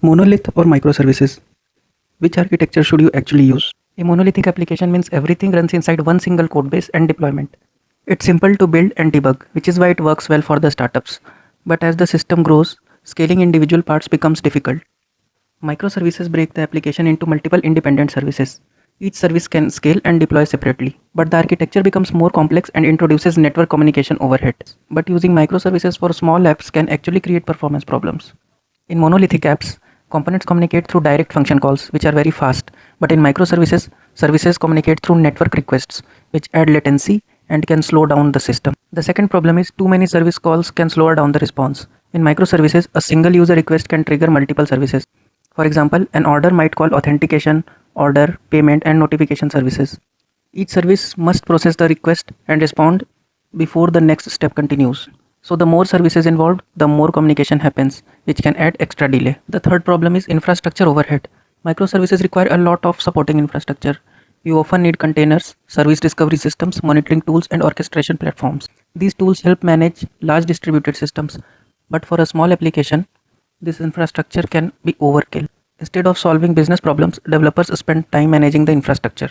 Monolith or microservices? Which architecture should you actually use? A monolithic application means everything runs inside one single codebase and deployment. It's simple to build and debug, which is why it works well for the startups. But as the system grows, scaling individual parts becomes difficult. Microservices break the application into multiple independent services. Each service can scale and deploy separately, but the architecture becomes more complex and introduces network communication overhead. But using microservices for small apps can actually create performance problems. In monolithic apps, components communicate through direct function calls, which are very fast, but in microservices, services communicate through network requests, which add latency and can slow down the system. The second problem is too many service calls can slow down the response. In microservices, a single user request can trigger multiple services. For example, an order might call authentication, order, payment, and notification services. Each service must process the request and respond before the next step continues. So the more services involved, the more communication happens, which can add extra delay. The third problem is infrastructure overhead. Microservices require a lot of supporting infrastructure. You often need containers, service discovery systems, monitoring tools, and orchestration platforms. These tools help manage large distributed systems, but for a small application, this infrastructure can be overkill. Instead of solving business problems, developers spend time managing the infrastructure.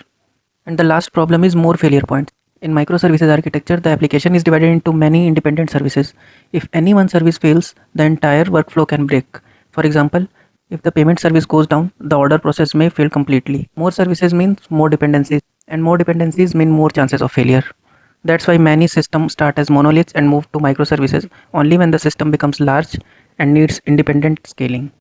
And the last problem is more failure points. In microservices architecture, the application is divided into many independent services. If any one service fails, the entire workflow can break. For example, if the payment service goes down, the order process may fail completely. More services means more dependencies, and more dependencies mean more chances of failure. That's why many systems start as monoliths and move to microservices only when the system becomes large and needs independent scaling.